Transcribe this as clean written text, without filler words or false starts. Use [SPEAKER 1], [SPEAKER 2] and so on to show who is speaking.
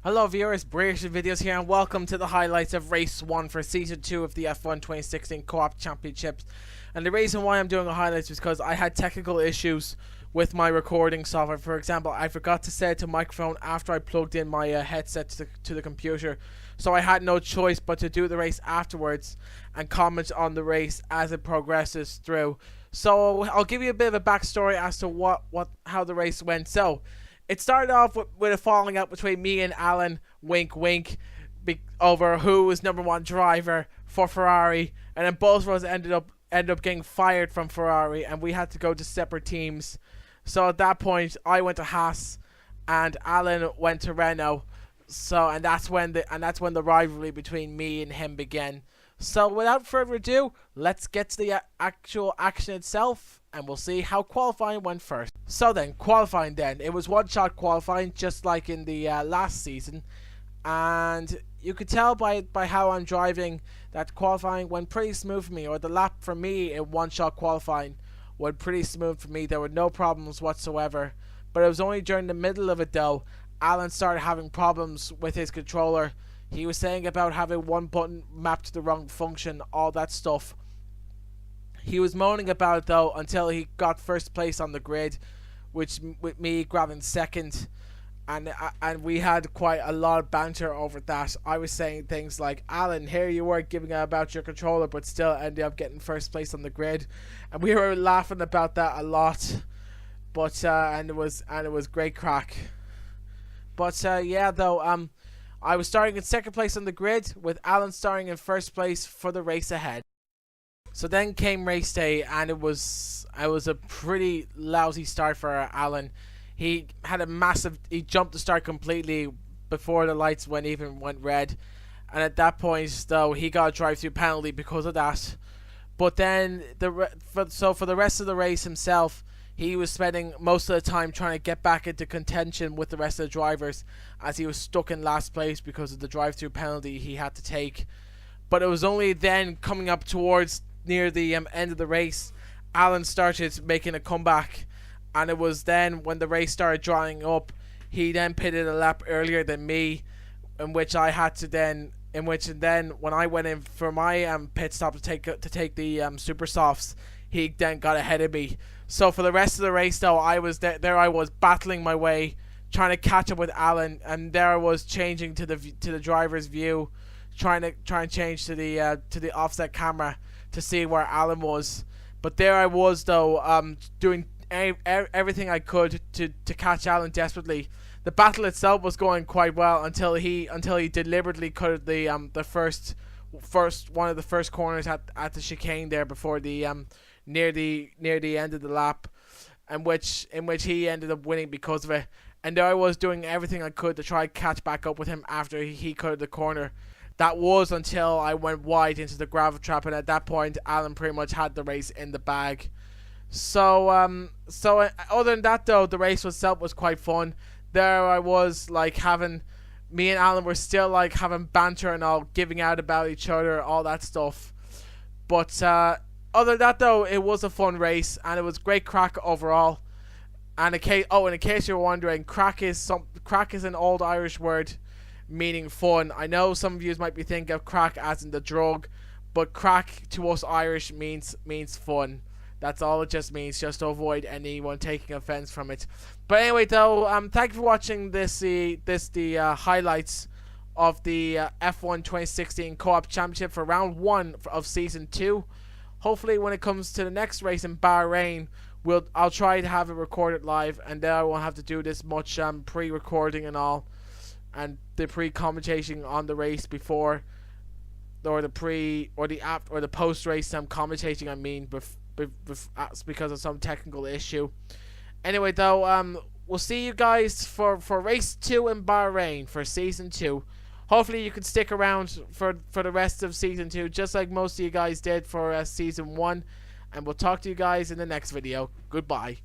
[SPEAKER 1] Hello viewers, British Videos here and welcome to the highlights of Race 1 for Season 2 of the F1 2016 Co-op Championships. And the reason why I'm doing a highlights is because I had technical issues with my recording software. For example, I forgot to set it to microphone after I plugged in my headset to the computer. So I had no choice but to do the race afterwards and comment on the race as it progresses through. So I'll give you a bit of a backstory as to how the race went. So it started off with a falling out between me and Alan, wink wink, over who was #1 driver for Ferrari, and then both of us ended up getting fired from Ferrari, and we had to go to separate teams. So at that point, I went to Haas, and Alan went to Renault. So and that's when the rivalry between me and him began. So without further ado, let's get to the actual action itself, and we'll see how qualifying went first. So then, qualifying then. It was one-shot qualifying, just like in the last season. And you could tell by how I'm driving that qualifying went pretty smooth for me, or the lap for me in one-shot qualifying went pretty smooth for me. There were no problems whatsoever. But it was only during the middle of it though, Alan started having problems with his controller. He was saying about having one button mapped to the wrong function, all that stuff. He was moaning about it though until he got first place on the grid, with me grabbing second, and we had quite a lot of banter over that. I was saying things like, "Alan, here you were giving out about your controller, but still ended up getting first place on the grid," and we were laughing about that a lot. But and it was great crack. But yeah, though I was starting in second place on the grid, with Alan starting in first place for the race ahead. So then came race day, and it was a pretty lousy start for Alan. He jumped the start completely before the lights went red, and at that point though he got a drive-through penalty because of that. But then for the rest of the race himself, he was spending most of the time trying to get back into contention with the rest of the drivers, as he was stuck in last place because of the drive-through penalty he had to take. But it was only then, coming up towards near the end of the race, Alan started making a comeback, and it was then when the race started drying up, he then pitted a lap earlier than me, when I went in for my pit stop to take the super softs, he then got ahead of me. So for the rest of the race though, I was there I was battling my way, trying to catch up with Alan, and there I was changing to the driver's view, trying to change to the offset camera to see where Alan was. But there I was though, doing everything I could to catch Alan desperately. The battle itself was going quite well until he deliberately cut the one of the first corners at the chicane there before the near the end of the lap, in which he ended up winning because of it. And there I was doing everything I could to try and catch back up with him after he cut the corner. That was until I went wide into the gravel trap, and at that point Alan pretty much had the race in the bag. So other than that though, the race itself was quite fun. There I was, like, me and Alan were still like having banter and all, giving out about each other, all that stuff. But other than that though, it was a fun race, and it was great crack overall. And in case you're wondering, crack is an old Irish word meaning fun. I know some of you might be thinking of crack as in the drug, but crack to us Irish means fun. That's all it just means, just to avoid anyone taking offense from it. But anyway though, thank you for watching the highlights of the F1 2016 Co-op Championship for round 1 of Season 2. Hopefully when it comes to the next race in Bahrain, I'll try to have it recorded live, and then I won't have to do this much pre-recording and all, and the pre-commentating on the race before, or the post-race commentating, I mean, because of some technical issue. Anyway though, we'll see you guys for race 2 in Bahrain for Season 2. Hopefully you can stick around for the rest of Season 2, just like most of you guys did for Season 1. And we'll talk to you guys in the next video. Goodbye.